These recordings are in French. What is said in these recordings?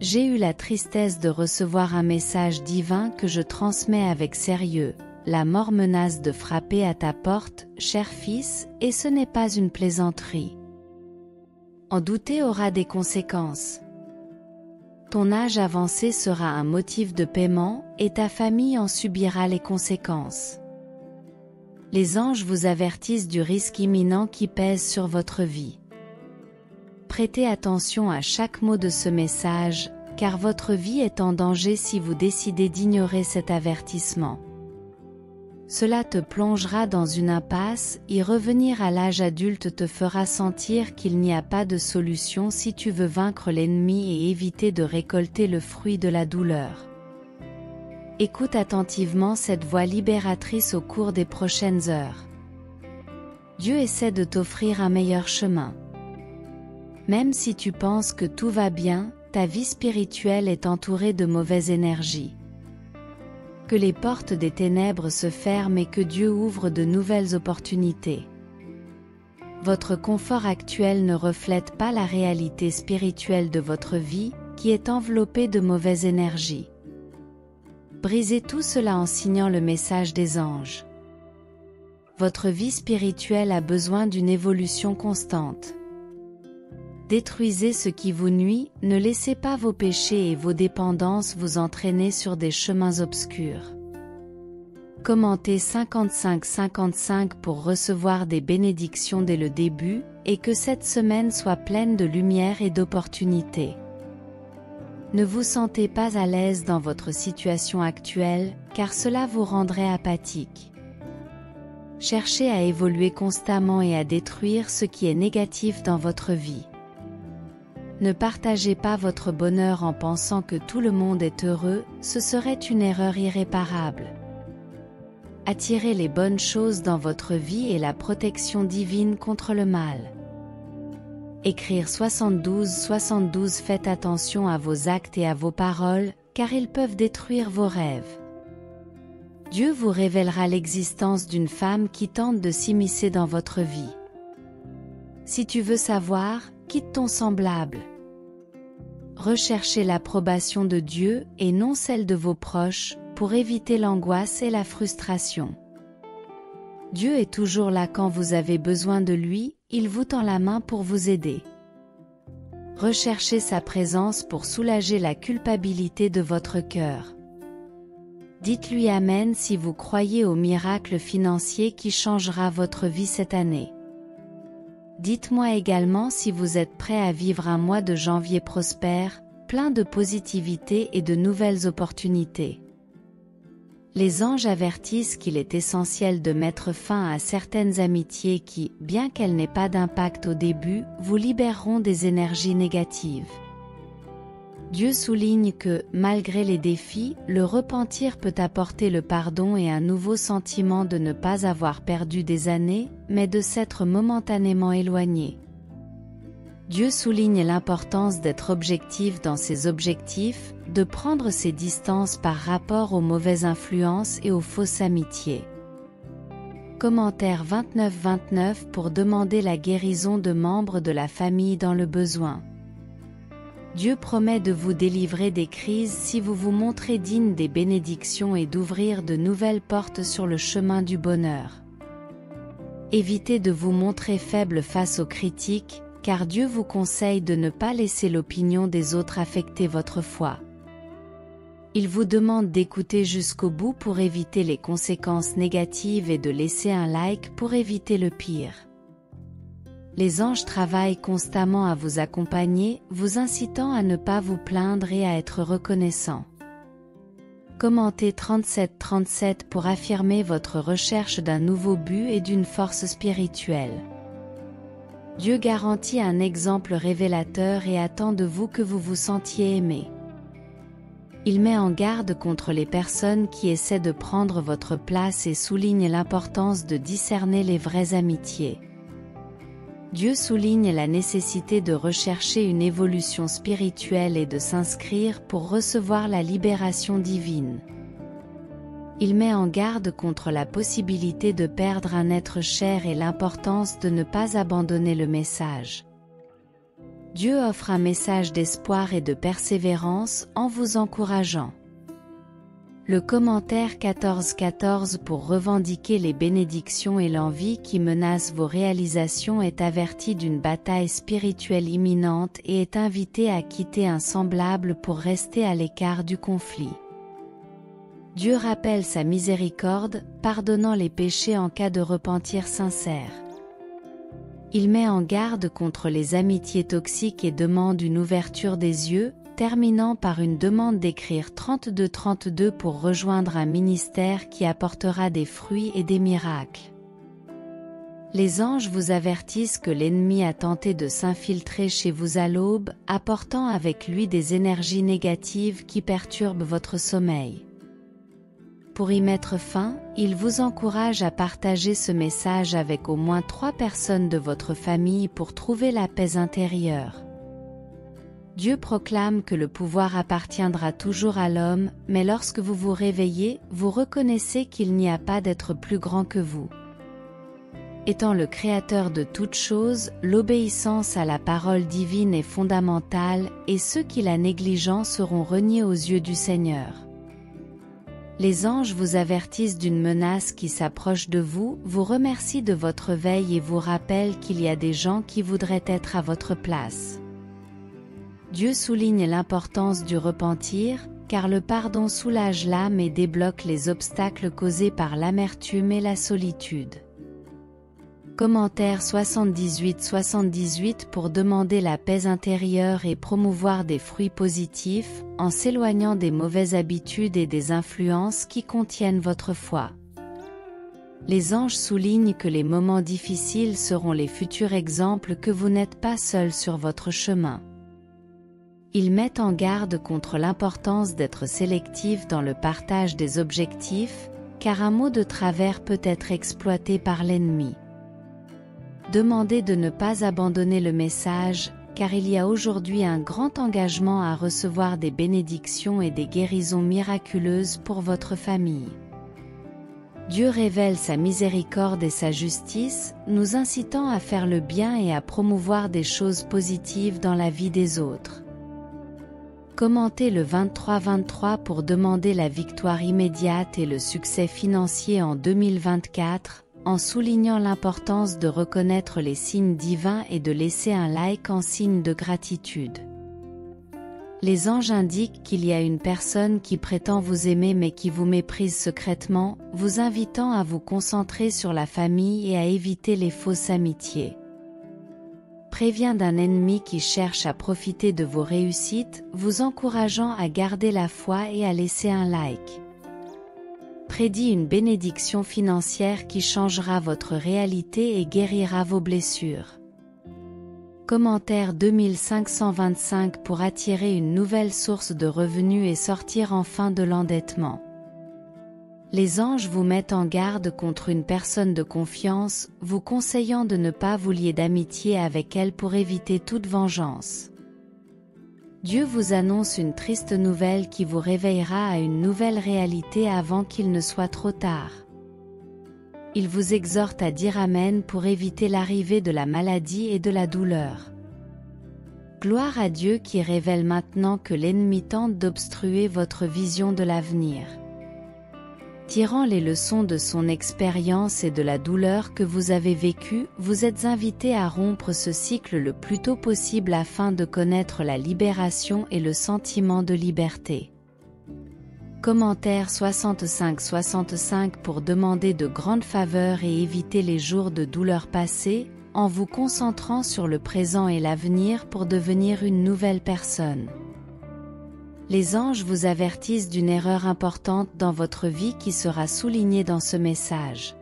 J'ai eu la tristesse de recevoir un message divin que je transmets avec sérieux. La mort menace de frapper à ta porte, cher fils, et ce n'est pas une plaisanterie. En douter aura des conséquences. Ton âge avancé sera un motif de paiement, et ta famille en subira les conséquences. Les anges vous avertissent du risque imminent qui pèse sur votre vie. Prêtez attention à chaque mot de ce message, car votre vie est en danger si vous décidez d'ignorer cet avertissement. Cela te plongera dans une impasse, y revenir à l'âge adulte te fera sentir qu'il n'y a pas de solution si tu veux vaincre l'ennemi et éviter de récolter le fruit de la douleur. Écoute attentivement cette voix libératrice au cours des prochaines heures. Dieu essaie de t'offrir un meilleur chemin. Même si tu penses que tout va bien, ta vie spirituelle est entourée de mauvaises énergies. Que les portes des ténèbres se ferment et que Dieu ouvre de nouvelles opportunités. Votre confort actuel ne reflète pas la réalité spirituelle de votre vie, qui est enveloppée de mauvaises énergies. Brisez tout cela en signant le message des anges. Votre vie spirituelle a besoin d'une évolution constante. Détruisez ce qui vous nuit, ne laissez pas vos péchés et vos dépendances vous entraîner sur des chemins obscurs. Commentez 55-55 pour recevoir des bénédictions dès le début, et que cette semaine soit pleine de lumière et d'opportunités. Ne vous sentez pas à l'aise dans votre situation actuelle, car cela vous rendrait apathique. Cherchez à évoluer constamment et à détruire ce qui est négatif dans votre vie. Ne partagez pas votre bonheur en pensant que tout le monde est heureux, ce serait une erreur irréparable. Attirez les bonnes choses dans votre vie et la protection divine contre le mal. Écrire 72-72. Faites attention à vos actes et à vos paroles, car ils peuvent détruire vos rêves. Dieu vous révélera l'existence d'une femme qui tente de s'immiscer dans votre vie. Si tu veux savoir, quitte ton semblable. Recherchez l'approbation de Dieu et non celle de vos proches, pour éviter l'angoisse et la frustration. Dieu est toujours là quand vous avez besoin de lui, il vous tend la main pour vous aider. Recherchez sa présence pour soulager la culpabilité de votre cœur. Dites-lui Amen si vous croyez au miracle financier qui changera votre vie cette année. Dites-moi également si vous êtes prêt à vivre un mois de janvier prospère, plein de positivité et de nouvelles opportunités. Les anges avertissent qu'il est essentiel de mettre fin à certaines amitiés qui, bien qu'elles n'aient pas d'impact au début, vous libéreront des énergies négatives. Dieu souligne que, malgré les défis, le repentir peut apporter le pardon et un nouveau sentiment de ne pas avoir perdu des années, mais de s'être momentanément éloigné. Dieu souligne l'importance d'être objectif dans ses objectifs, de prendre ses distances par rapport aux mauvaises influences et aux fausses amitiés. Commentaire 29-29 pour demander la guérison de membres de la famille dans le besoin. Dieu promet de vous délivrer des crises si vous vous montrez digne des bénédictions et d'ouvrir de nouvelles portes sur le chemin du bonheur. Évitez de vous montrer faible face aux critiques, car Dieu vous conseille de ne pas laisser l'opinion des autres affecter votre foi. Il vous demande d'écouter jusqu'au bout pour éviter les conséquences négatives et de laisser un like pour éviter le pire. Les anges travaillent constamment à vous accompagner, vous incitant à ne pas vous plaindre et à être reconnaissant. Commentez 37-37 pour affirmer votre recherche d'un nouveau but et d'une force spirituelle. Dieu garantit un exemple révélateur et attend de vous que vous vous sentiez aimé. Il met en garde contre les personnes qui essaient de prendre votre place et souligne l'importance de discerner les vraies amitiés. Dieu souligne la nécessité de rechercher une évolution spirituelle et de s'inscrire pour recevoir la libération divine. Il met en garde contre la possibilité de perdre un être cher et l'importance de ne pas abandonner le message. Dieu offre un message d'espoir et de persévérance en vous encourageant. Le commentaire 14:14 pour revendiquer les bénédictions et l'envie qui menacent vos réalisations est averti d'une bataille spirituelle imminente et est invité à quitter un semblable pour rester à l'écart du conflit. Dieu rappelle sa miséricorde, pardonnant les péchés en cas de repentir sincère. Il met en garde contre les amitiés toxiques et demande une ouverture des yeux, terminant par une demande d'écrire 32 pour rejoindre un ministère qui apportera des fruits et des miracles. Les anges vous avertissent que l'ennemi a tenté de s'infiltrer chez vous à l'aube, apportant avec lui des énergies négatives qui perturbent votre sommeil. Pour y mettre fin, il vous encourage à partager ce message avec au moins 3 personnes de votre famille pour trouver la paix intérieure. Dieu proclame que le pouvoir appartiendra toujours à l'homme, mais lorsque vous vous réveillez, vous reconnaissez qu'il n'y a pas d'être plus grand que vous. Étant le créateur de toutes choses, l'obéissance à la parole divine est fondamentale, et ceux qui la négligent seront reniés aux yeux du Seigneur. Les anges vous avertissent d'une menace qui s'approche de vous, vous remercient de votre veille et vous rappellent qu'il y a des gens qui voudraient être à votre place. Dieu souligne l'importance du repentir, car le pardon soulage l'âme et débloque les obstacles causés par l'amertume et la solitude. Commentaire 78 pour demander la paix intérieure et promouvoir des fruits positifs, en s'éloignant des mauvaises habitudes et des influences qui contiennent votre foi. Les anges soulignent que les moments difficiles seront les futurs exemples que vous n'êtes pas seul sur votre chemin. Ils mettent en garde contre l'importance d'être sélectif dans le partage des objectifs, car un mot de travers peut être exploité par l'ennemi. Demandez de ne pas abandonner le message, car il y a aujourd'hui un grand engagement à recevoir des bénédictions et des guérisons miraculeuses pour votre famille. Dieu révèle sa miséricorde et sa justice, nous incitant à faire le bien et à promouvoir des choses positives dans la vie des autres. Commentez le 23 pour demander la victoire immédiate et le succès financier en 2024, en soulignant l'importance de reconnaître les signes divins et de laisser un like en signe de gratitude. Les anges indiquent qu'il y a une personne qui prétend vous aimer mais qui vous méprise secrètement, vous invitant à vous concentrer sur la famille et à éviter les fausses amitiés. Prévient d'un ennemi qui cherche à profiter de vos réussites, vous encourageant à garder la foi et à laisser un like. Prédit une bénédiction financière qui changera votre réalité et guérira vos blessures. Commentaire 2525 pour attirer une nouvelle source de revenus et sortir enfin de l'endettement. Les anges vous mettent en garde contre une personne de confiance, vous conseillant de ne pas vous lier d'amitié avec elle pour éviter toute vengeance. Dieu vous annonce une triste nouvelle qui vous réveillera à une nouvelle réalité avant qu'il ne soit trop tard. Il vous exhorte à dire Amen pour éviter l'arrivée de la maladie et de la douleur. Gloire à Dieu qui révèle maintenant que l'ennemi tente d'obstruer votre vision de l'avenir. Tirant les leçons de son expérience et de la douleur que vous avez vécue, vous êtes invité à rompre ce cycle le plus tôt possible afin de connaître la libération et le sentiment de liberté. Commentaire 65 pour demander de grandes faveurs et éviter les jours de douleur passés, en vous concentrant sur le présent et l'avenir pour devenir une nouvelle personne. Les anges vous avertissent d'une erreur importante dans votre vie qui sera soulignée dans ce message.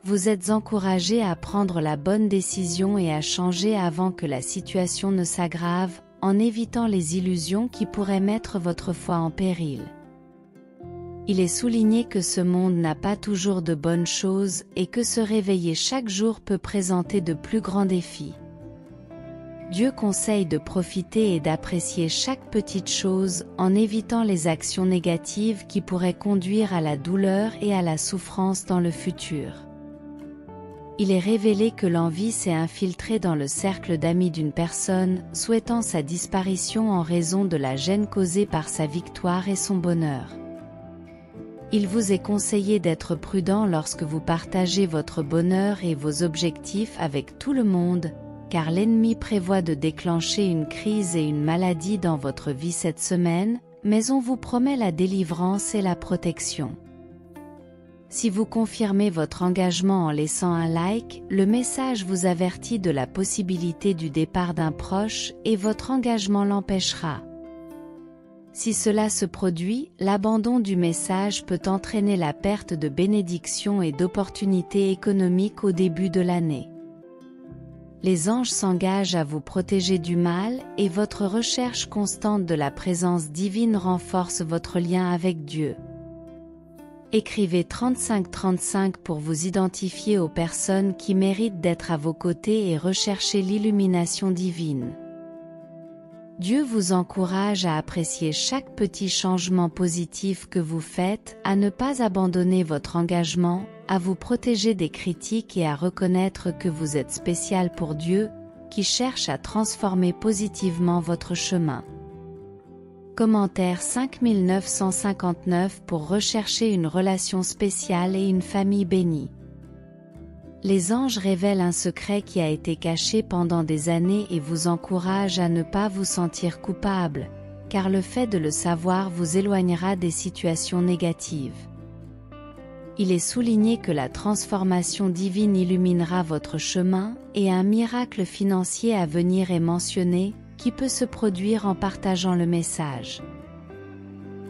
Vous êtes encouragé à prendre la bonne décision et à changer avant que la situation ne s'aggrave, en évitant les illusions qui pourraient mettre votre foi en péril. Il est souligné que ce monde n'a pas toujours de bonnes choses et que se réveiller chaque jour peut présenter de plus grands défis. Dieu conseille de profiter et d'apprécier chaque petite chose en évitant les actions négatives qui pourraient conduire à la douleur et à la souffrance dans le futur. il est révélé que l'envie s'est infiltrée dans le cercle d'amis d'une personne, souhaitant sa disparition en raison de la gêne causée par sa victoire et son bonheur. Il vous est conseillé d'être prudent lorsque vous partagez votre bonheur et vos objectifs avec tout le monde, car l'ennemi prévoit de déclencher une crise et une maladie dans votre vie cette semaine, mais on vous promet la délivrance et la protection. Si vous confirmez votre engagement en laissant un like, le message vous avertit de la possibilité du départ d'un proche et votre engagement l'empêchera. Si cela se produit, l'abandon du message peut entraîner la perte de bénédictions et d'opportunités économiques au début de l'année. Les anges s'engagent à vous protéger du mal et votre recherche constante de la présence divine renforce votre lien avec Dieu. Écrivez 3535 pour vous identifier aux personnes qui méritent d'être à vos côtés et rechercher l'illumination divine. Dieu vous encourage à apprécier chaque petit changement positif que vous faites, à ne pas abandonner votre engagement, à vous protéger des critiques et à reconnaître que vous êtes spécial pour Dieu, qui cherche à transformer positivement votre chemin. Commentaire 5959 pour rechercher une relation spéciale et une famille bénie. Les anges révèlent un secret qui a été caché pendant des années et vous encouragent à ne pas vous sentir coupable, car le fait de le savoir vous éloignera des situations négatives. Il est souligné que la transformation divine illuminera votre chemin, et un miracle financier à venir est mentionné, qui peut se produire en partageant le message.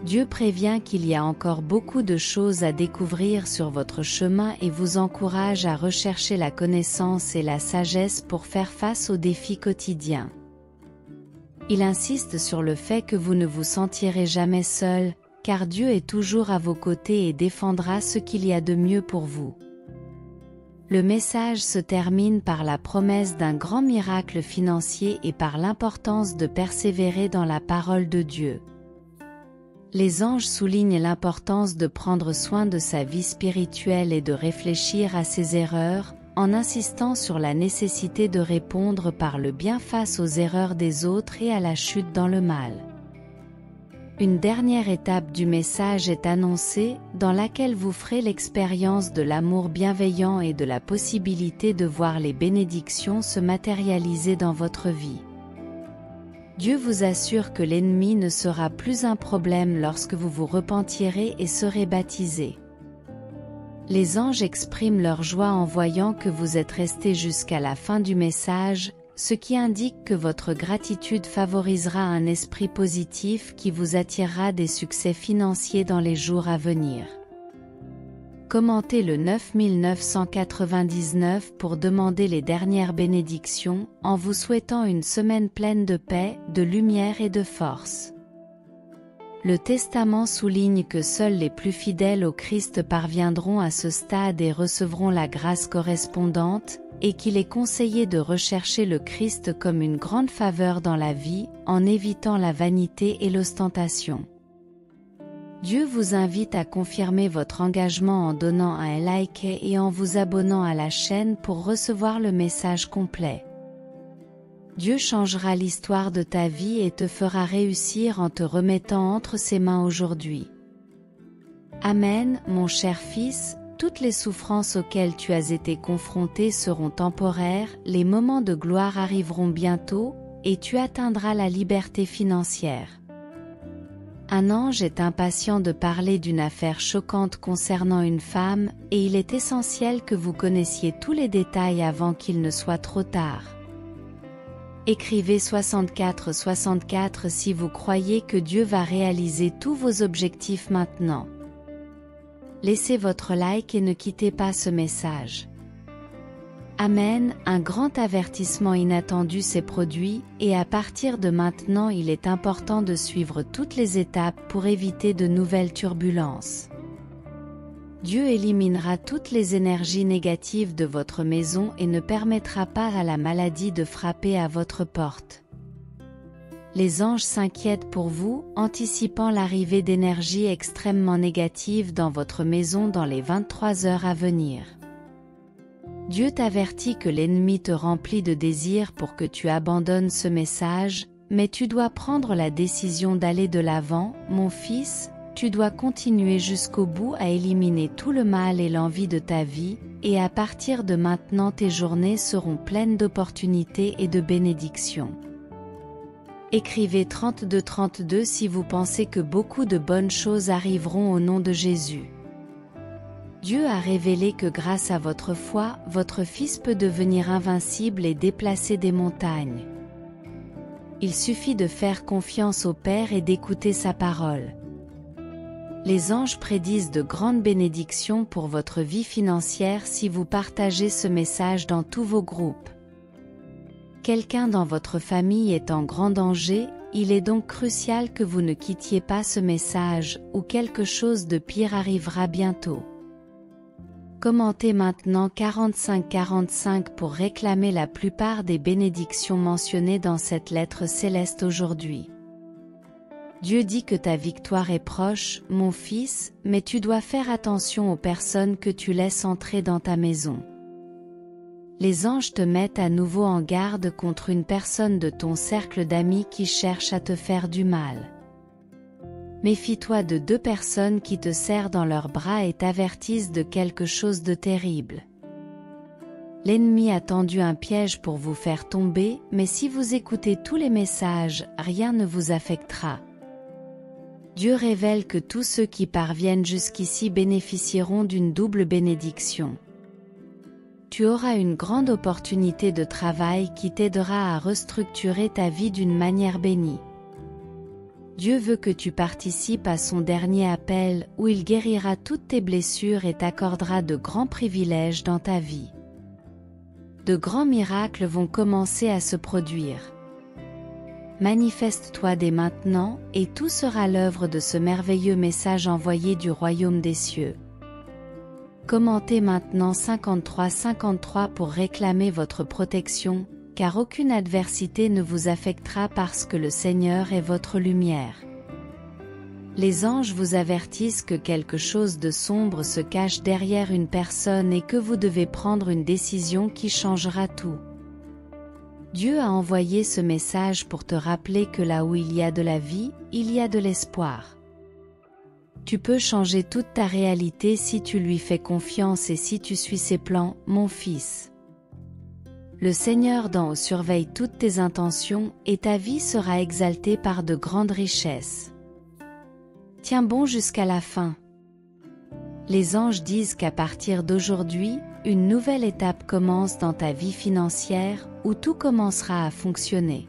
Dieu prévient qu'il y a encore beaucoup de choses à découvrir sur votre chemin et vous encourage à rechercher la connaissance et la sagesse pour faire face aux défis quotidiens. Il insiste sur le fait que vous ne vous sentirez jamais seul, car Dieu est toujours à vos côtés et défendra ce qu'il y a de mieux pour vous. Le message se termine par la promesse d'un grand miracle financier et par l'importance de persévérer dans la parole de Dieu. Les anges soulignent l'importance de prendre soin de sa vie spirituelle et de réfléchir à ses erreurs, en insistant sur la nécessité de répondre par le bien face aux erreurs des autres et à la chute dans le mal. Une dernière étape du message est annoncée, dans laquelle vous ferez l'expérience de l'amour bienveillant et de la possibilité de voir les bénédictions se matérialiser dans votre vie. Dieu vous assure que l'ennemi ne sera plus un problème lorsque vous vous repentirez et serez baptisés. Les anges expriment leur joie en voyant que vous êtes restés jusqu'à la fin du message, ce qui indique que votre gratitude favorisera un esprit positif qui vous attirera des succès financiers dans les jours à venir. Commentez le 9999 pour demander les dernières bénédictions, en vous souhaitant une semaine pleine de paix, de lumière et de force. Le Testament souligne que seuls les plus fidèles au Christ parviendront à ce stade et recevront la grâce correspondante, et qu'il est conseillé de rechercher le Christ comme une grande faveur dans la vie, en évitant la vanité et l'ostentation. Dieu vous invite à confirmer votre engagement en donnant un like et en vous abonnant à la chaîne pour recevoir le message complet. Dieu changera l'histoire de ta vie et te fera réussir en te remettant entre ses mains aujourd'hui. Amen, mon cher fils, toutes les souffrances auxquelles tu as été confronté seront temporaires, les moments de gloire arriveront bientôt, et tu atteindras la liberté financière. Un ange est impatient de parler d'une affaire choquante concernant une femme, et il est essentiel que vous connaissiez tous les détails avant qu'il ne soit trop tard. Écrivez 6464 si vous croyez que Dieu va réaliser tous vos objectifs maintenant. Laissez votre like et ne quittez pas ce message. Amen, un grand avertissement inattendu s'est produit, et à partir de maintenant il est important de suivre toutes les étapes pour éviter de nouvelles turbulences. Dieu éliminera toutes les énergies négatives de votre maison et ne permettra pas à la maladie de frapper à votre porte. Les anges s'inquiètent pour vous, anticipant l'arrivée d'énergies extrêmement négatives dans votre maison dans les 23 heures à venir. Dieu t'avertit que l'ennemi te remplit de désirs pour que tu abandonnes ce message, mais tu dois prendre la décision d'aller de l'avant, mon fils, tu dois continuer jusqu'au bout à éliminer tout le mal et l'envie de ta vie, et à partir de maintenant tes journées seront pleines d'opportunités et de bénédictions. Écrivez 32 si vous pensez que beaucoup de bonnes choses arriveront au nom de Jésus. Dieu a révélé que grâce à votre foi, votre fils peut devenir invincible et déplacer des montagnes. Il suffit de faire confiance au Père et d'écouter sa parole. Les anges prédisent de grandes bénédictions pour votre vie financière si vous partagez ce message dans tous vos groupes. Quelqu'un dans votre famille est en grand danger, il est donc crucial que vous ne quittiez pas ce message, ou quelque chose de pire arrivera bientôt. Commentez maintenant 45 pour réclamer la plupart des bénédictions mentionnées dans cette lettre céleste aujourd'hui. Dieu dit que ta victoire est proche, mon fils, mais tu dois faire attention aux personnes que tu laisses entrer dans ta maison. Les anges te mettent à nouveau en garde contre une personne de ton cercle d'amis qui cherche à te faire du mal. Méfie-toi de 2 personnes qui te serrent dans leurs bras et t'avertissent de quelque chose de terrible. L'ennemi a tendu un piège pour vous faire tomber, mais si vous écoutez tous les messages, rien ne vous affectera. Dieu révèle que tous ceux qui parviennent jusqu'ici bénéficieront d'une double bénédiction. Tu auras une grande opportunité de travail qui t'aidera à restructurer ta vie d'une manière bénie. Dieu veut que tu participes à son dernier appel où il guérira toutes tes blessures et t'accordera de grands privilèges dans ta vie. De grands miracles vont commencer à se produire. Manifeste-toi dès maintenant, et tout sera l'œuvre de ce merveilleux message envoyé du royaume des cieux. Commentez maintenant 53 pour réclamer votre protection, car aucune adversité ne vous affectera parce que le Seigneur est votre lumière. Les anges vous avertissent que quelque chose de sombre se cache derrière une personne et que vous devez prendre une décision qui changera tout. Dieu a envoyé ce message pour te rappeler que là où il y a de la vie, il y a de l'espoir. Tu peux changer toute ta réalité si tu lui fais confiance et si tu suis ses plans, mon fils. Le Seigneur d'en haut surveille toutes tes intentions et ta vie sera exaltée par de grandes richesses. Tiens bon jusqu'à la fin. Les anges disent qu'à partir d'aujourd'hui, une nouvelle étape commence dans ta vie financière où tout commencera à fonctionner.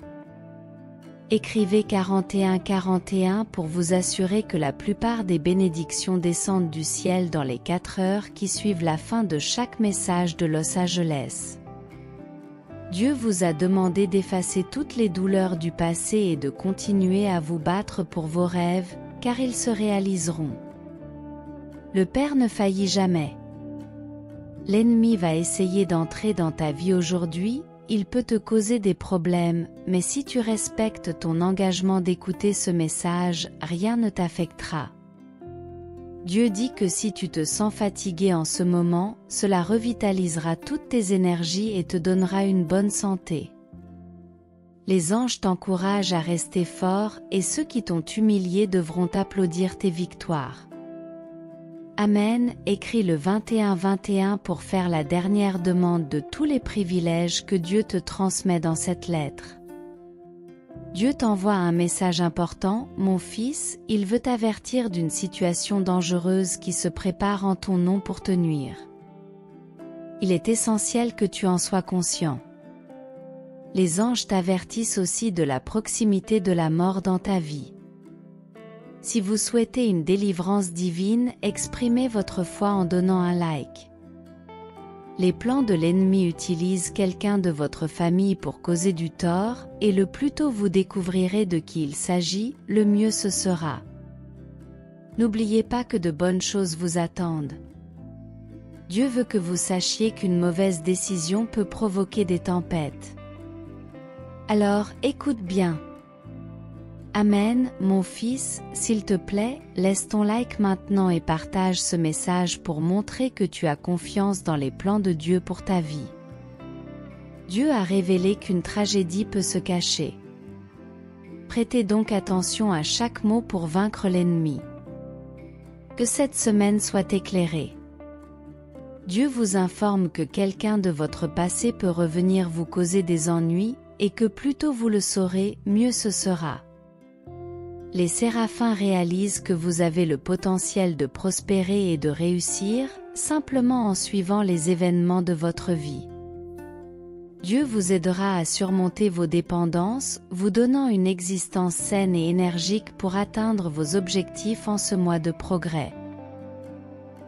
Écrivez 41 pour vous assurer que la plupart des bénédictions descendent du ciel dans les 4 heures qui suivent la fin de chaque message de Los Angeles. Dieu vous a demandé d'effacer toutes les douleurs du passé et de continuer à vous battre pour vos rêves, car ils se réaliseront. Le Père ne faillit jamais. L'ennemi va essayer d'entrer dans ta vie aujourd'hui, il peut te causer des problèmes, mais si tu respectes ton engagement d'écouter ce message, rien ne t'affectera. Dieu dit que si tu te sens fatigué en ce moment, cela revitalisera toutes tes énergies et te donnera une bonne santé. Les anges t'encouragent à rester fort et ceux qui t'ont humilié devront applaudir tes victoires. Amen. Écris le 21 pour faire la dernière demande de tous les privilèges que Dieu te transmet dans cette lettre. Dieu t'envoie un message important, mon fils, il veut t'avertir d'une situation dangereuse qui se prépare en ton nom pour te nuire. Il est essentiel que tu en sois conscient. Les anges t'avertissent aussi de la proximité de la mort dans ta vie. Si vous souhaitez une délivrance divine, exprimez votre foi en donnant un like. Les plans de l'ennemi utilisent quelqu'un de votre famille pour causer du tort, et le plus tôt vous découvrirez de qui il s'agit, le mieux ce sera. N'oubliez pas que de bonnes choses vous attendent. Dieu veut que vous sachiez qu'une mauvaise décision peut provoquer des tempêtes. Alors, écoute bien. Amen, mon fils, s'il te plaît, laisse ton like maintenant et partage ce message pour montrer que tu as confiance dans les plans de Dieu pour ta vie. Dieu a révélé qu'une tragédie peut se cacher. Prêtez donc attention à chaque mot pour vaincre l'ennemi. Que cette semaine soit éclairée. Dieu vous informe que quelqu'un de votre passé peut revenir vous causer des ennuis, et que plus tôt vous le saurez, mieux ce sera. Les séraphins réalisent que vous avez le potentiel de prospérer et de réussir, simplement en suivant les événements de votre vie. Dieu vous aidera à surmonter vos dépendances, vous donnant une existence saine et énergique pour atteindre vos objectifs en ce mois de progrès.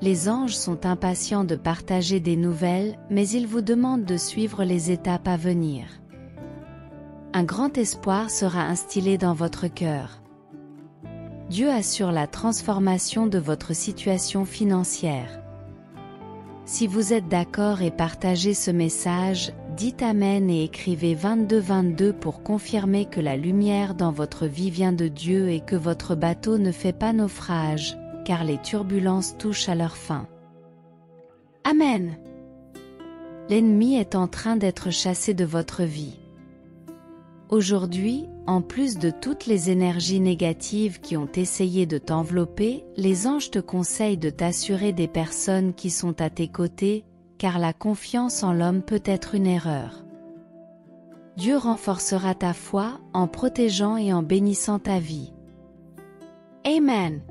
Les anges sont impatients de partager des nouvelles, mais ils vous demandent de suivre les étapes à venir. Un grand espoir sera instillé dans votre cœur. Dieu assure la transformation de votre situation financière. Si vous êtes d'accord et partagez ce message, dites Amen et écrivez 2222 pour confirmer que la lumière dans votre vie vient de Dieu et que votre bateau ne fait pas naufrage, car les turbulences touchent à leur fin. Amen. L'ennemi est en train d'être chassé de votre vie. Aujourd'hui, en plus de toutes les énergies négatives qui ont essayé de t'envelopper, les anges te conseillent de t'assurer des personnes qui sont à tes côtés, car la confiance en l'homme peut être une erreur. Dieu renforcera ta foi, en protégeant et en bénissant ta vie. Amen.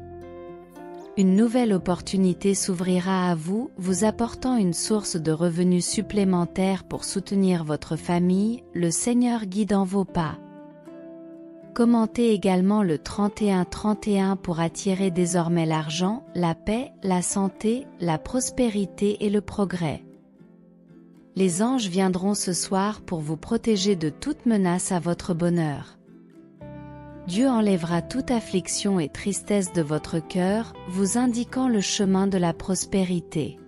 Une nouvelle opportunité s'ouvrira à vous, vous apportant une source de revenus supplémentaires pour soutenir votre famille, le Seigneur guidant vos pas. Commentez également le 31-31 pour attirer désormais l'argent, la paix, la santé, la prospérité et le progrès. Les anges viendront ce soir pour vous protéger de toute menace à votre bonheur. Dieu enlèvera toute affliction et tristesse de votre cœur, vous indiquant le chemin de la prospérité.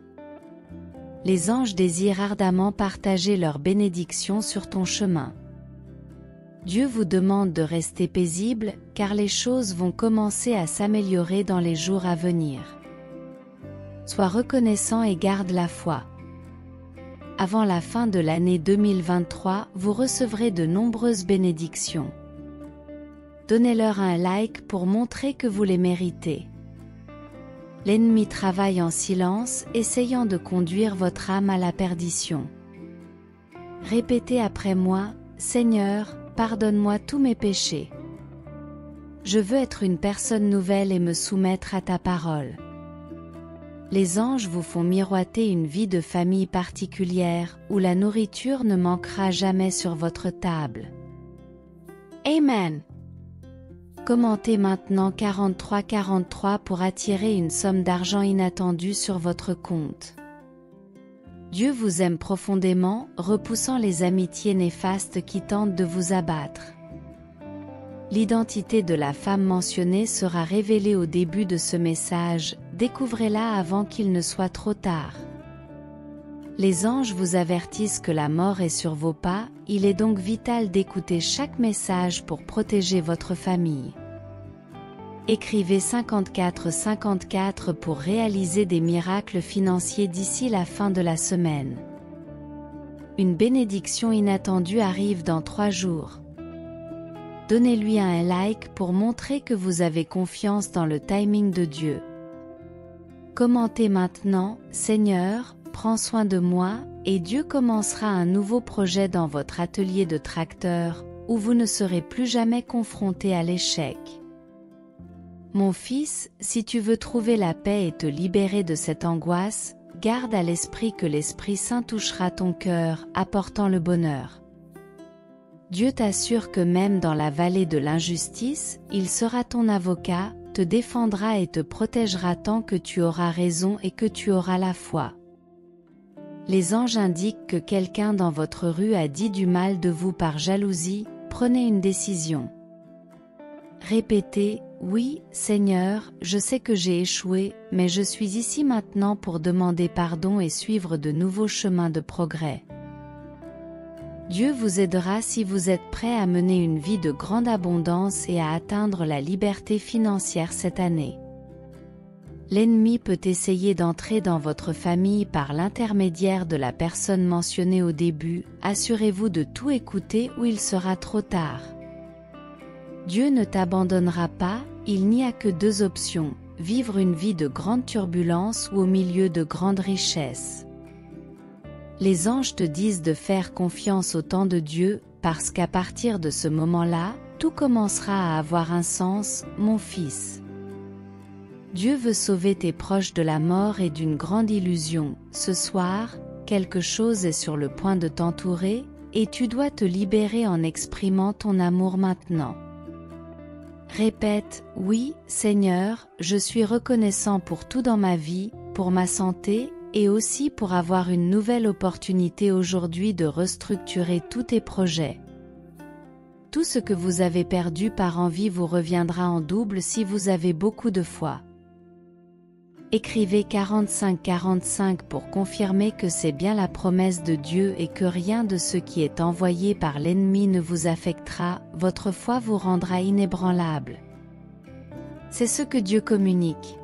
Les anges désirent ardemment partager leur bénédiction sur ton chemin. Dieu vous demande de rester paisible, car les choses vont commencer à s'améliorer dans les jours à venir. Sois reconnaissant et garde la foi. Avant la fin de l'année 2023, vous recevrez de nombreuses bénédictions. Donnez-leur un like pour montrer que vous les méritez. L'ennemi travaille en silence, essayant de conduire votre âme à la perdition. Répétez après moi, Seigneur, pardonne-moi tous mes péchés. Je veux être une personne nouvelle et me soumettre à ta parole. Les anges vous font miroiter une vie de famille particulière, où la nourriture ne manquera jamais sur votre table. Amen. Commentez maintenant 4343 pour attirer une somme d'argent inattendue sur votre compte. Dieu vous aime profondément, repoussant les amitiés néfastes qui tentent de vous abattre. L'identité de la femme mentionnée sera révélée au début de ce message, découvrez-la avant qu'il ne soit trop tard. Les anges vous avertissent que la mort est sur vos pas, il est donc vital d'écouter chaque message pour protéger votre famille. Écrivez 5454 pour réaliser des miracles financiers d'ici la fin de la semaine. Une bénédiction inattendue arrive dans 3 jours. Donnez-lui un like pour montrer que vous avez confiance dans le timing de Dieu. Commentez maintenant, Seigneur, prends soin de moi, et Dieu commencera un nouveau projet dans votre atelier de tracteur, où vous ne serez plus jamais confronté à l'échec. Mon fils, si tu veux trouver la paix et te libérer de cette angoisse, garde à l'esprit que l'Esprit Saint touchera ton cœur, apportant le bonheur. Dieu t'assure que même dans la vallée de l'injustice, il sera ton avocat, te défendra et te protégera tant que tu auras raison et que tu auras la foi. Les anges indiquent que quelqu'un dans votre rue a dit du mal de vous par jalousie, prenez une décision. Répétez, oui, Seigneur, je sais que j'ai échoué, mais je suis ici maintenant pour demander pardon et suivre de nouveaux chemins de progrès. Dieu vous aidera si vous êtes prêt à mener une vie de grande abondance et à atteindre la liberté financière cette année. L'ennemi peut essayer d'entrer dans votre famille par l'intermédiaire de la personne mentionnée au début, assurez-vous de tout écouter ou il sera trop tard. Dieu ne t'abandonnera pas, il n'y a que deux options, vivre une vie de grande turbulence ou au milieu de grandes richesses. Les anges te disent de faire confiance au temps de Dieu, parce qu'à partir de ce moment-là, tout commencera à avoir un sens, mon fils. Dieu veut sauver tes proches de la mort et d'une grande illusion. Ce soir, quelque chose est sur le point de t'entourer, et tu dois te libérer en exprimant ton amour maintenant. Répète, oui, Seigneur, je suis reconnaissant pour tout dans ma vie, pour ma santé, et aussi pour avoir une nouvelle opportunité aujourd'hui de restructurer tous tes projets. Tout ce que vous avez perdu par envie vous reviendra en double si vous avez beaucoup de foi. Écrivez 45-45 pour confirmer que c'est bien la promesse de Dieu et que rien de ce qui est envoyé par l'ennemi ne vous affectera, votre foi vous rendra inébranlable. C'est ce que Dieu communique.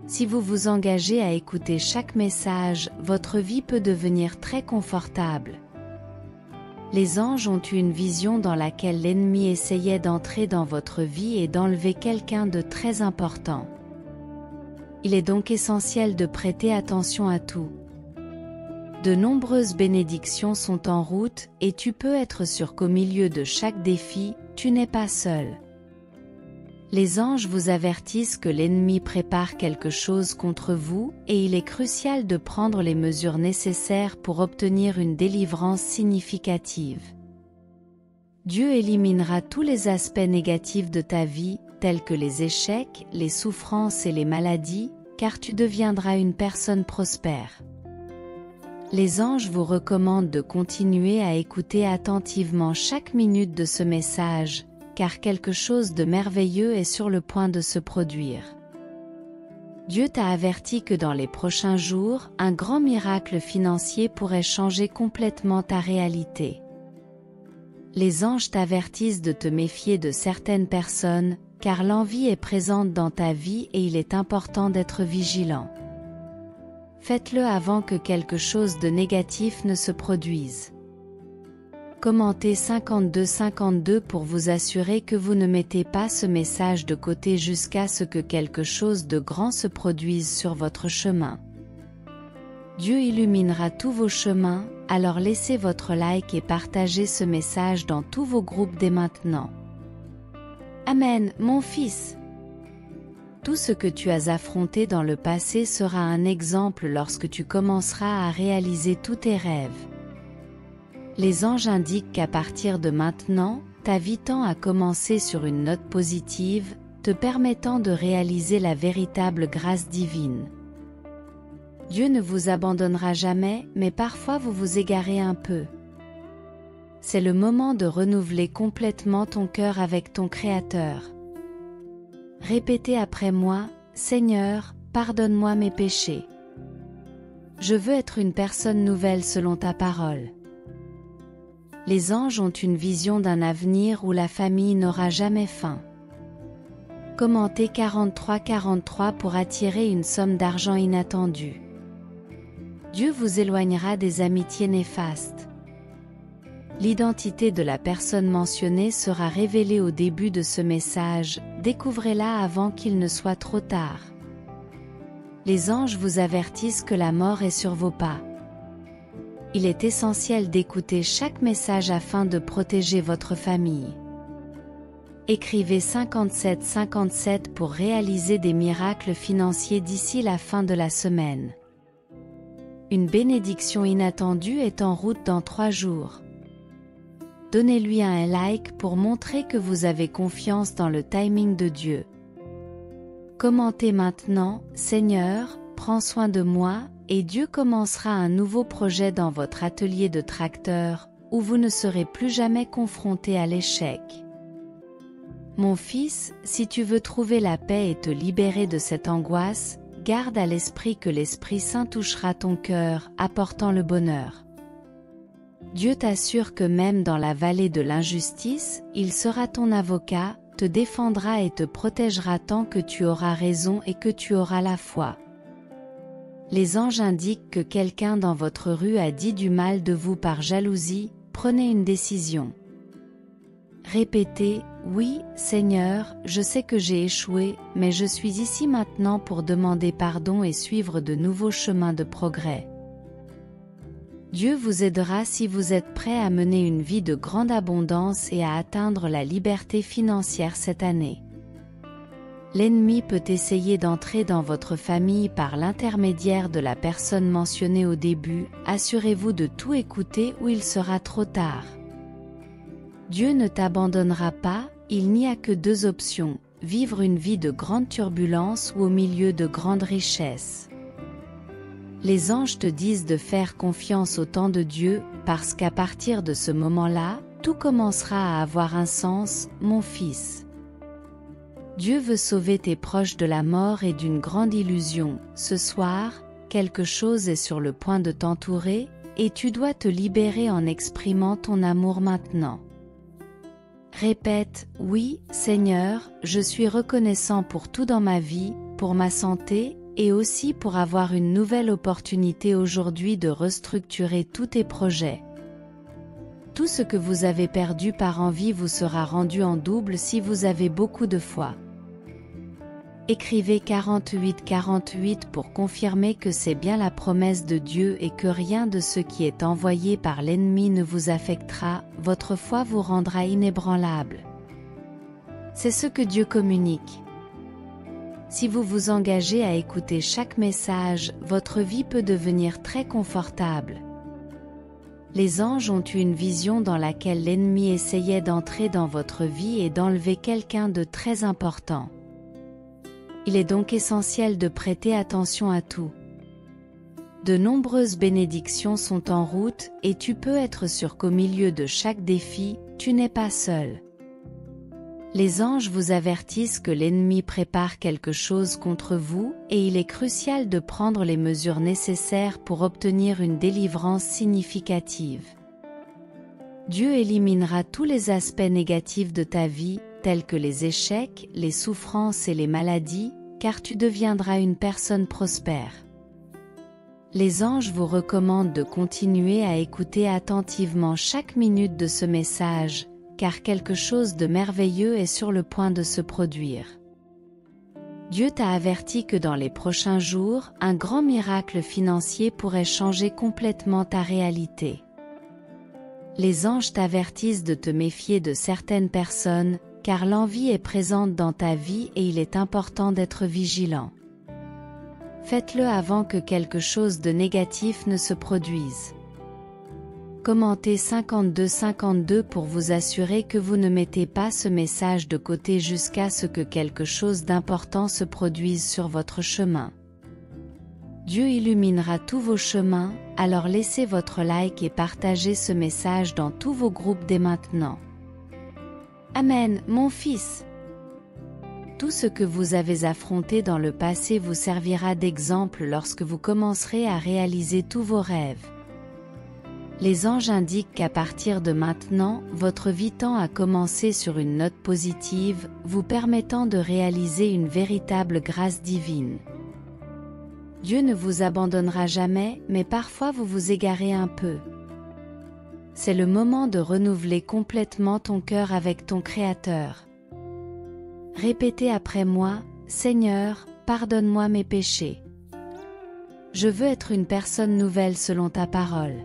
Si vous vous engagez à écouter chaque message, votre vie peut devenir très confortable. Les anges ont eu une vision dans laquelle l'ennemi essayait d'entrer dans votre vie et d'enlever quelqu'un de très important. Il est donc essentiel de prêter attention à tout. De nombreuses bénédictions sont en route et tu peux être sûr qu'au milieu de chaque défi, tu n'es pas seul. Les anges vous avertissent que l'ennemi prépare quelque chose contre vous et il est crucial de prendre les mesures nécessaires pour obtenir une délivrance significative. Dieu éliminera tous les aspects négatifs de ta vie, tels que les échecs, les souffrances et les maladies, car tu deviendras une personne prospère. Les anges vous recommandent de continuer à écouter attentivement chaque minute de ce message, car quelque chose de merveilleux est sur le point de se produire. Dieu t'a averti que dans les prochains jours, un grand miracle financier pourrait changer complètement ta réalité. Les anges t'avertissent de te méfier de certaines personnes, car l'envie est présente dans ta vie et il est important d'être vigilant. Faites-le avant que quelque chose de négatif ne se produise. Commentez 52-52 pour vous assurer que vous ne mettez pas ce message de côté jusqu'à ce que quelque chose de grand se produise sur votre chemin. Dieu illuminera tous vos chemins, alors laissez votre like et partagez ce message dans tous vos groupes dès maintenant. Amen, mon fils. Tout ce que tu as affronté dans le passé sera un exemple lorsque tu commenceras à réaliser tous tes rêves. Les anges indiquent qu'à partir de maintenant, ta vie tend à commencer sur une note positive, te permettant de réaliser la véritable grâce divine. Dieu ne vous abandonnera jamais, mais parfois vous vous égarez un peu. C'est le moment de renouveler complètement ton cœur avec ton Créateur. Répétez après moi, Seigneur, pardonne-moi mes péchés. Je veux être une personne nouvelle selon ta parole. Les anges ont une vision d'un avenir où la famille n'aura jamais faim. Commentez 43-43 pour attirer une somme d'argent inattendue. Dieu vous éloignera des amitiés néfastes. L'identité de la personne mentionnée sera révélée au début de ce message, découvrez-la avant qu'il ne soit trop tard. Les anges vous avertissent que la mort est sur vos pas. Il est essentiel d'écouter chaque message afin de protéger votre famille. Écrivez 57-57 pour réaliser des miracles financiers d'ici la fin de la semaine. Une bénédiction inattendue est en route dans 3 jours. Donnez-lui un like pour montrer que vous avez confiance dans le timing de Dieu. Commentez maintenant, Seigneur, prends soin de moi, et Dieu commencera un nouveau projet dans votre atelier de tracteur, où vous ne serez plus jamais confronté à l'échec. Mon fils, si tu veux trouver la paix et te libérer de cette angoisse, garde à l'esprit que l'Esprit Saint touchera ton cœur, apportant le bonheur. Dieu t'assure que même dans la vallée de l'injustice, il sera ton avocat, te défendra et te protégera tant que tu auras raison et que tu auras la foi. Les anges indiquent que quelqu'un dans votre rue a dit du mal de vous par jalousie, prenez une décision. Répétez, oui, Seigneur, je sais que j'ai échoué, mais je suis ici maintenant pour demander pardon et suivre de nouveaux chemins de progrès. Dieu vous aidera si vous êtes prêt à mener une vie de grande abondance et à atteindre la liberté financière cette année. L'ennemi peut essayer d'entrer dans votre famille par l'intermédiaire de la personne mentionnée au début, assurez-vous de tout écouter ou il sera trop tard. Dieu ne t'abandonnera pas, il n'y a que deux options, vivre une vie de grande turbulence ou au milieu de grandes richesses. Les anges te disent de faire confiance au temps de Dieu, parce qu'à partir de ce moment-là, tout commencera à avoir un sens, mon fils. Dieu veut sauver tes proches de la mort et d'une grande illusion. Ce soir, quelque chose est sur le point de t'entourer, et tu dois te libérer en exprimant ton amour maintenant. Répète, oui, Seigneur, je suis reconnaissant pour tout dans ma vie, pour ma santé, et aussi pour avoir une nouvelle opportunité aujourd'hui de restructurer tous tes projets. Tout ce que vous avez perdu par envie vous sera rendu en double si vous avez beaucoup de foi. Écrivez 48 pour confirmer que c'est bien la promesse de Dieu et que rien de ce qui est envoyé par l'ennemi ne vous affectera, votre foi vous rendra inébranlable. C'est ce que Dieu communique. Si vous vous engagez à écouter chaque message, votre vie peut devenir très confortable. Les anges ont eu une vision dans laquelle l'ennemi essayait d'entrer dans votre vie et d'enlever quelqu'un de très important. Il est donc essentiel de prêter attention à tout. De nombreuses bénédictions sont en route et tu peux être sûr qu'au milieu de chaque défi, tu n'es pas seul. Les anges vous avertissent que l'ennemi prépare quelque chose contre vous et il est crucial de prendre les mesures nécessaires pour obtenir une délivrance significative. Dieu éliminera tous les aspects négatifs de ta vie, tels que les échecs, les souffrances et les maladies, car tu deviendras une personne prospère. Les anges vous recommandent de continuer à écouter attentivement chaque minute de ce message, car quelque chose de merveilleux est sur le point de se produire. Dieu t'a averti que dans les prochains jours, un grand miracle financier pourrait changer complètement ta réalité. Les anges t'avertissent de te méfier de certaines personnes, car l'envie est présente dans ta vie et il est important d'être vigilant. Faites-le avant que quelque chose de négatif ne se produise. Commentez 52 pour vous assurer que vous ne mettez pas ce message de côté jusqu'à ce que quelque chose d'important se produise sur votre chemin. Dieu illuminera tous vos chemins, alors laissez votre like et partagez ce message dans tous vos groupes dès maintenant. Amen, mon fils. Tout ce que vous avez affronté dans le passé vous servira d'exemple lorsque vous commencerez à réaliser tous vos rêves. Les anges indiquent qu'à partir de maintenant, votre vie tend à commencer sur une note positive, vous permettant de réaliser une véritable grâce divine. Dieu ne vous abandonnera jamais, mais parfois vous vous égarez un peu. C'est le moment de renouveler complètement ton cœur avec ton Créateur. Répétez après moi, Seigneur, pardonne-moi mes péchés. Je veux être une personne nouvelle selon ta parole.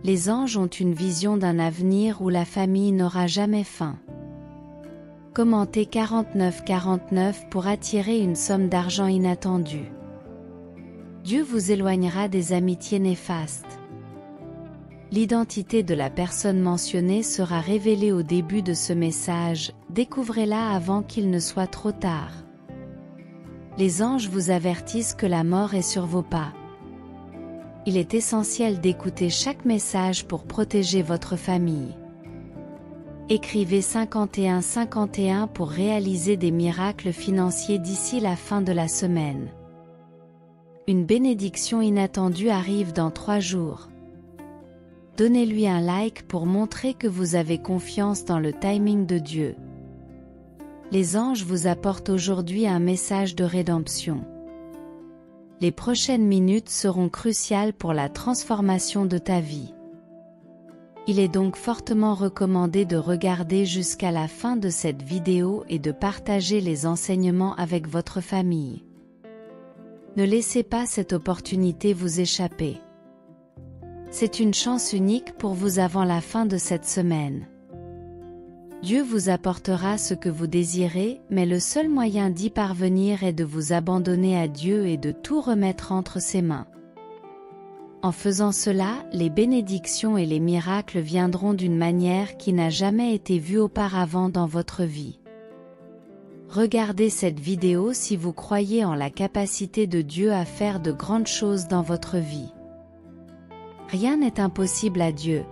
Les anges ont une vision d'un avenir où la famille n'aura jamais faim. Commentez 49 pour attirer une somme d'argent inattendue. Dieu vous éloignera des amitiés néfastes. L'identité de la personne mentionnée sera révélée au début de ce message, découvrez-la avant qu'il ne soit trop tard. Les anges vous avertissent que la mort est sur vos pas. Il est essentiel d'écouter chaque message pour protéger votre famille. Écrivez 51 pour réaliser des miracles financiers d'ici la fin de la semaine. Une bénédiction inattendue arrive dans 3 jours. Donnez-lui un like pour montrer que vous avez confiance dans le timing de Dieu. Les anges vous apportent aujourd'hui un message de rédemption. Les prochaines minutes seront cruciales pour la transformation de ta vie. Il est donc fortement recommandé de regarder jusqu'à la fin de cette vidéo et de partager les enseignements avec votre famille. Ne laissez pas cette opportunité vous échapper. C'est une chance unique pour vous avant la fin de cette semaine. Dieu vous apportera ce que vous désirez, mais le seul moyen d'y parvenir est de vous abandonner à Dieu et de tout remettre entre ses mains. En faisant cela, les bénédictions et les miracles viendront d'une manière qui n'a jamais été vue auparavant dans votre vie. Regardez cette vidéo si vous croyez en la capacité de Dieu à faire de grandes choses dans votre vie. Rien n'est impossible à Dieu.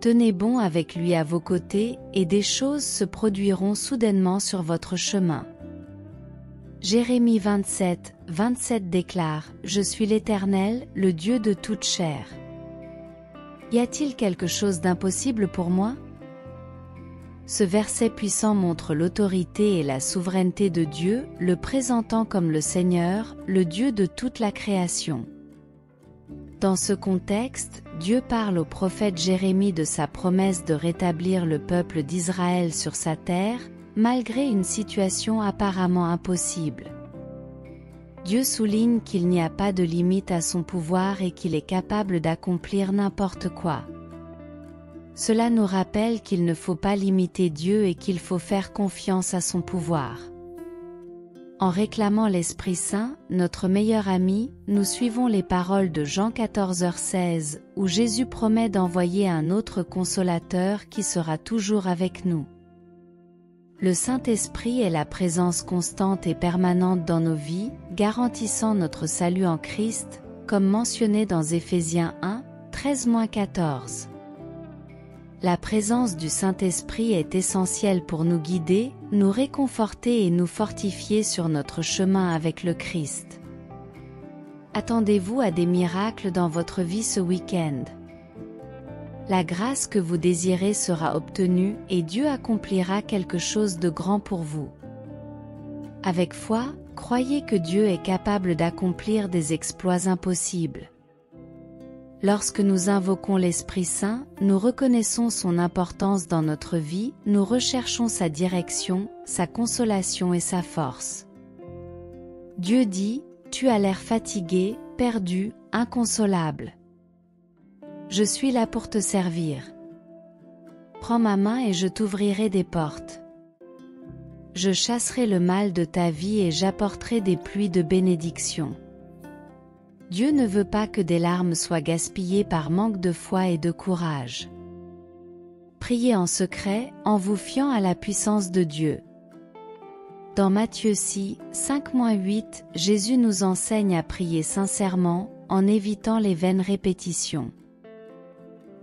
Tenez bon avec lui à vos côtés, et des choses se produiront soudainement sur votre chemin. Jérémie 27, 27 déclare « Je suis l'Éternel, le Dieu de toute chair. » Y a-t-il quelque chose d'impossible pour moi? Ce verset puissant montre l'autorité et la souveraineté de Dieu, le présentant comme le Seigneur, le Dieu de toute la création. Dans ce contexte, Dieu parle au prophète Jérémie de sa promesse de rétablir le peuple d'Israël sur sa terre, malgré une situation apparemment impossible. Dieu souligne qu'il n'y a pas de limite à son pouvoir et qu'il est capable d'accomplir n'importe quoi. Cela nous rappelle qu'il ne faut pas limiter Dieu et qu'il faut faire confiance à son pouvoir. En réclamant l'Esprit Saint, notre meilleur ami, nous suivons les paroles de Jean 14h16, où Jésus promet d'envoyer un autre consolateur qui sera toujours avec nous. Le Saint-Esprit est la présence constante et permanente dans nos vies, garantissant notre salut en Christ, comme mentionné dans Éphésiens 1, 13-14. La présence du Saint-Esprit est essentielle pour nous guider, nous réconforter et nous fortifier sur notre chemin avec le Christ. Attendez-vous à des miracles dans votre vie ce week-end. La grâce que vous désirez sera obtenue et Dieu accomplira quelque chose de grand pour vous. Avec foi, croyez que Dieu est capable d'accomplir des exploits impossibles. Lorsque nous invoquons l'Esprit Saint, nous reconnaissons son importance dans notre vie, nous recherchons sa direction, sa consolation et sa force. Dieu dit, « Tu as l'air fatigué, perdu, inconsolable. Je suis là pour te servir. Prends ma main et je t'ouvrirai des portes. Je chasserai le mal de ta vie et j'apporterai des pluies de bénédiction. » Dieu ne veut pas que des larmes soient gaspillées par manque de foi et de courage. Priez en secret, en vous fiant à la puissance de Dieu. Dans Matthieu 6, 5-8, Jésus nous enseigne à prier sincèrement, en évitant les vaines répétitions.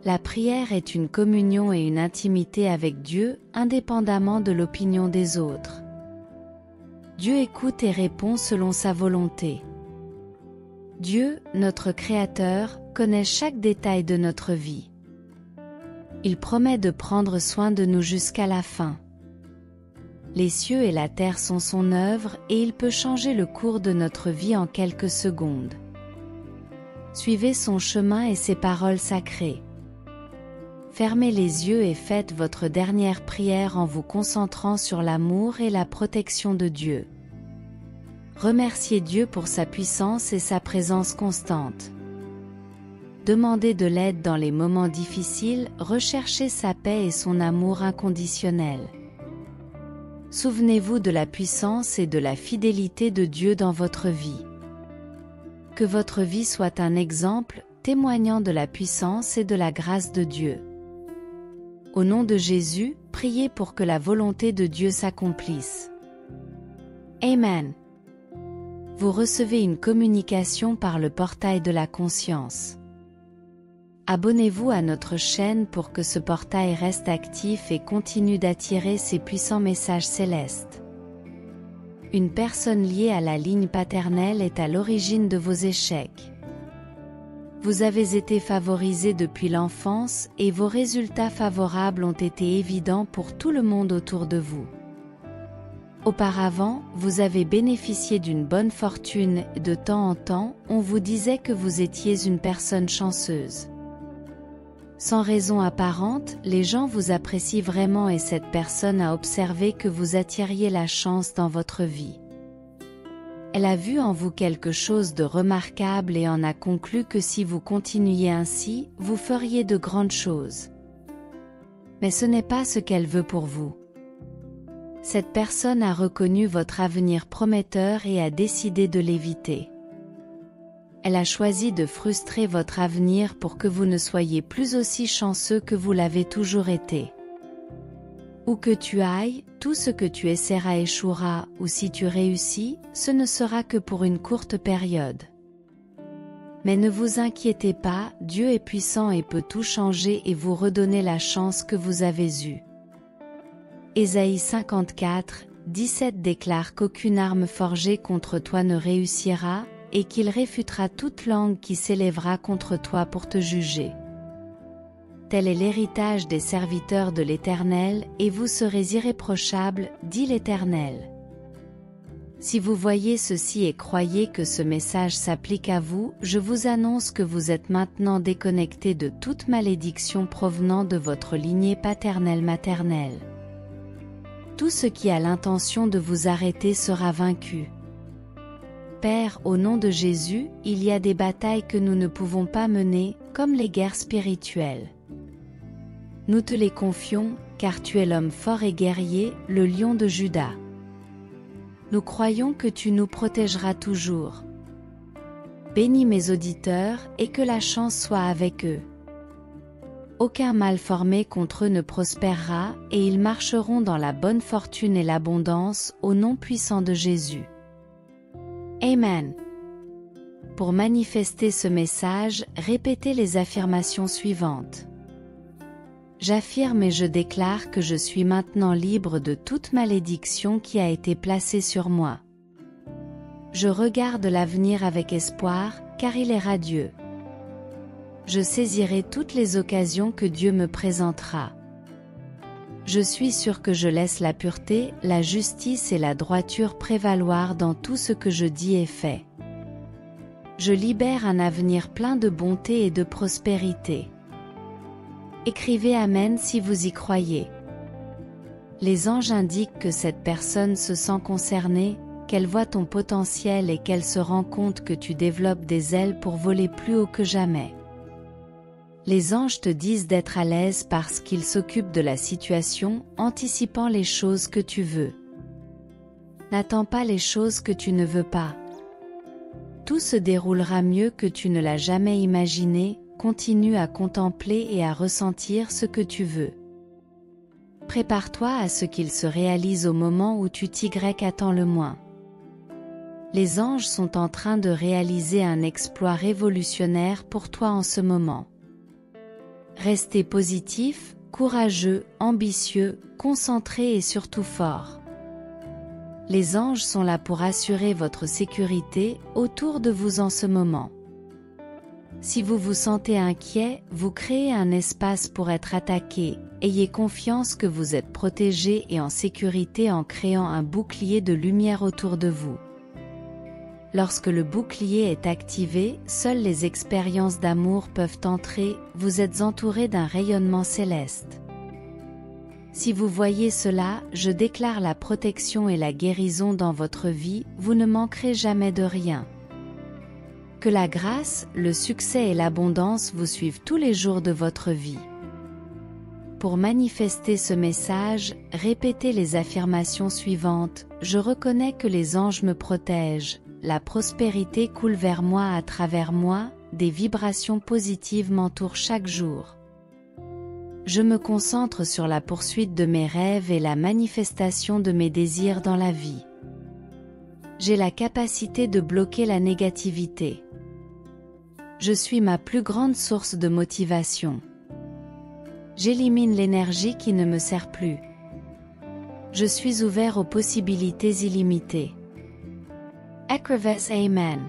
La prière est une communion et une intimité avec Dieu, indépendamment de l'opinion des autres. Dieu écoute et répond selon sa volonté. Dieu, notre Créateur, connaît chaque détail de notre vie. Il promet de prendre soin de nous jusqu'à la fin. Les cieux et la terre sont son œuvre et il peut changer le cours de notre vie en quelques secondes. Suivez son chemin et ses paroles sacrées. Fermez les yeux et faites votre dernière prière en vous concentrant sur l'amour et la protection de Dieu. Remerciez Dieu pour sa puissance et sa présence constante. Demandez de l'aide dans les moments difficiles, recherchez sa paix et son amour inconditionnel. Souvenez-vous de la puissance et de la fidélité de Dieu dans votre vie. Que votre vie soit un exemple, témoignant de la puissance et de la grâce de Dieu. Au nom de Jésus, priez pour que la volonté de Dieu s'accomplisse. Amen. Vous recevez une communication par le portail de la conscience. Abonnez-vous à notre chaîne pour que ce portail reste actif et continue d'attirer ces puissants messages célestes. Une personne liée à la ligne paternelle est à l'origine de vos échecs. Vous avez été favorisé depuis l'enfance et vos résultats favorables ont été évidents pour tout le monde autour de vous. Auparavant, vous avez bénéficié d'une bonne fortune, de temps en temps, on vous disait que vous étiez une personne chanceuse. Sans raison apparente, les gens vous apprécient vraiment et cette personne a observé que vous attiriez la chance dans votre vie. Elle a vu en vous quelque chose de remarquable et en a conclu que si vous continuiez ainsi, vous feriez de grandes choses. Mais ce n'est pas ce qu'elle veut pour vous. Cette personne a reconnu votre avenir prometteur et a décidé de l'éviter. Elle a choisi de frustrer votre avenir pour que vous ne soyez plus aussi chanceux que vous l'avez toujours été. Où que tu ailles, tout ce que tu essaieras échouera, ou si tu réussis, ce ne sera que pour une courte période. Mais ne vous inquiétez pas, Dieu est puissant et peut tout changer et vous redonner la chance que vous avez eue. Ésaïe 54, 17 déclare qu'aucune arme forgée contre toi ne réussira, et qu'il réfutera toute langue qui s'élèvera contre toi pour te juger. Tel est l'héritage des serviteurs de l'Éternel, et vous serez irréprochables, dit l'Éternel. Si vous voyez ceci et croyez que ce message s'applique à vous, je vous annonce que vous êtes maintenant déconnecté de toute malédiction provenant de votre lignée paternelle-maternelle. Tout ce qui a l'intention de vous arrêter sera vaincu. Père, au nom de Jésus, il y a des batailles que nous ne pouvons pas mener, comme les guerres spirituelles. Nous te les confions, car tu es l'homme fort et guerrier, le lion de Juda. Nous croyons que tu nous protégeras toujours. Bénis mes auditeurs, et que la chance soit avec eux. Aucun mal formé contre eux ne prospérera, et ils marcheront dans la bonne fortune et l'abondance, au nom puissant de Jésus. Amen. Pour manifester ce message, répétez les affirmations suivantes. J'affirme et je déclare que je suis maintenant libre de toute malédiction qui a été placée sur moi. Je regarde l'avenir avec espoir, car il est radieux. Je saisirai toutes les occasions que Dieu me présentera. Je suis sûr que je laisse la pureté, la justice et la droiture prévaloir dans tout ce que je dis et fais. Je libère un avenir plein de bonté et de prospérité. Écrivez Amen si vous y croyez. Les anges indiquent que cette personne se sent concernée, qu'elle voit ton potentiel et qu'elle se rend compte que tu développes des ailes pour voler plus haut que jamais. Les anges te disent d'être à l'aise parce qu'ils s'occupent de la situation, anticipant les choses que tu veux. N'attends pas les choses que tu ne veux pas. Tout se déroulera mieux que tu ne l'as jamais imaginé, continue à contempler et à ressentir ce que tu veux. Prépare-toi à ce qu'il se réalise au moment où tu t'y attends le moins. Les anges sont en train de réaliser un exploit révolutionnaire pour toi en ce moment. Restez positif, courageux, ambitieux, concentré et surtout fort. Les anges sont là pour assurer votre sécurité autour de vous en ce moment. Si vous vous sentez inquiet, vous créez un espace pour être attaqué. Ayez confiance que vous êtes protégé et en sécurité en créant un bouclier de lumière autour de vous. Lorsque le bouclier est activé, seules les expériences d'amour peuvent entrer, vous êtes entouré d'un rayonnement céleste. Si vous voyez cela, je déclare la protection et la guérison dans votre vie, vous ne manquerez jamais de rien. Que la grâce, le succès et l'abondance vous suivent tous les jours de votre vie. Pour manifester ce message, répétez les affirmations suivantes. Je reconnais que les anges me protègent, la prospérité coule vers moi à travers moi, des vibrations positives m'entourent chaque jour. Je me concentre sur la poursuite de mes rêves et la manifestation de mes désirs dans la vie. J'ai la capacité de bloquer la négativité. Je suis ma plus grande source de motivation. J'élimine l'énergie qui ne me sert plus. Je suis ouvert aux possibilités illimitées. Écrivez Amen.